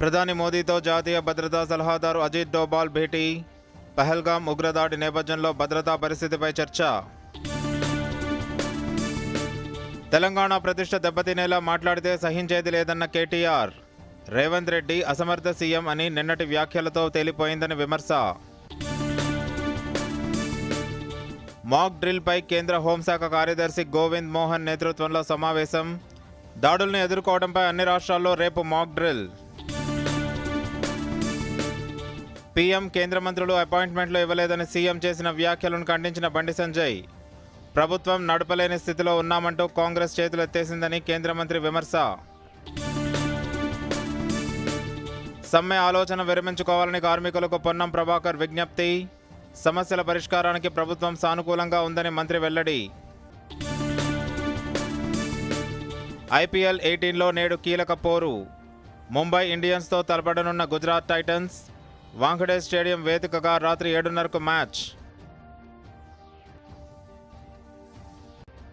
ప్రధాని మోదీతో జాతీయ భద్రతా సలహాదారు అజిత్ డోబాల్ భేటీ. పహల్గాం ఉగ్రదాడి నేపథ్యంలో భద్రతా పరిస్థితిపై చర్చ. తెలంగాణ ప్రతిష్ట దెబ్బతినేలా మాట్లాడితే సహించేది లేదన్న కేటీఆర్. రేవంత్ రెడ్డి అసమర్థ సీఎం అని నిన్నటి వ్యాఖ్యలతో తేలిపోయిందని విమర్శ. మాక్ డ్రిల్పై కేంద్ర హోంశాఖ కార్యదర్శి గోవింద్ మోహన్ నేతృత్వంలో సమావేశం. దాడులను ఎదుర్కోవడంపై అన్ని రాష్ట్రాల్లో రేపు మాక్ డ్రిల్. పీఎం కేంద్ర మంత్రులు అపాయింట్మెంట్లు ఇవ్వలేదని సీఎం చేసిన వ్యాఖ్యలను ఖండించిన బండి సంజయ్. ప్రభుత్వం నడపలేని స్థితిలో ఉన్నామంటూ కాంగ్రెస్ చేతులెత్తేసిందని కేంద్ర మంత్రి విమర్శ. సమ్మె ఆలోచన విరమించుకోవాలని కార్మికులకు పొన్నం ప్రభాకర్ విజ్ఞప్తి. సమస్యల పరిష్కారానికి ప్రభుత్వం సానుకూలంగా ఉందని మంత్రి వెల్లడి. ఐపీఎల్ 18లో నేడు కీలక పోరు. ముంబై ఇండియన్స్తో తలపడనున్న గుజరాత్ టైటన్స్. వాంఖడే స్టేడియం వేదికగా రాత్రి 7:30కు మ్యాచ్.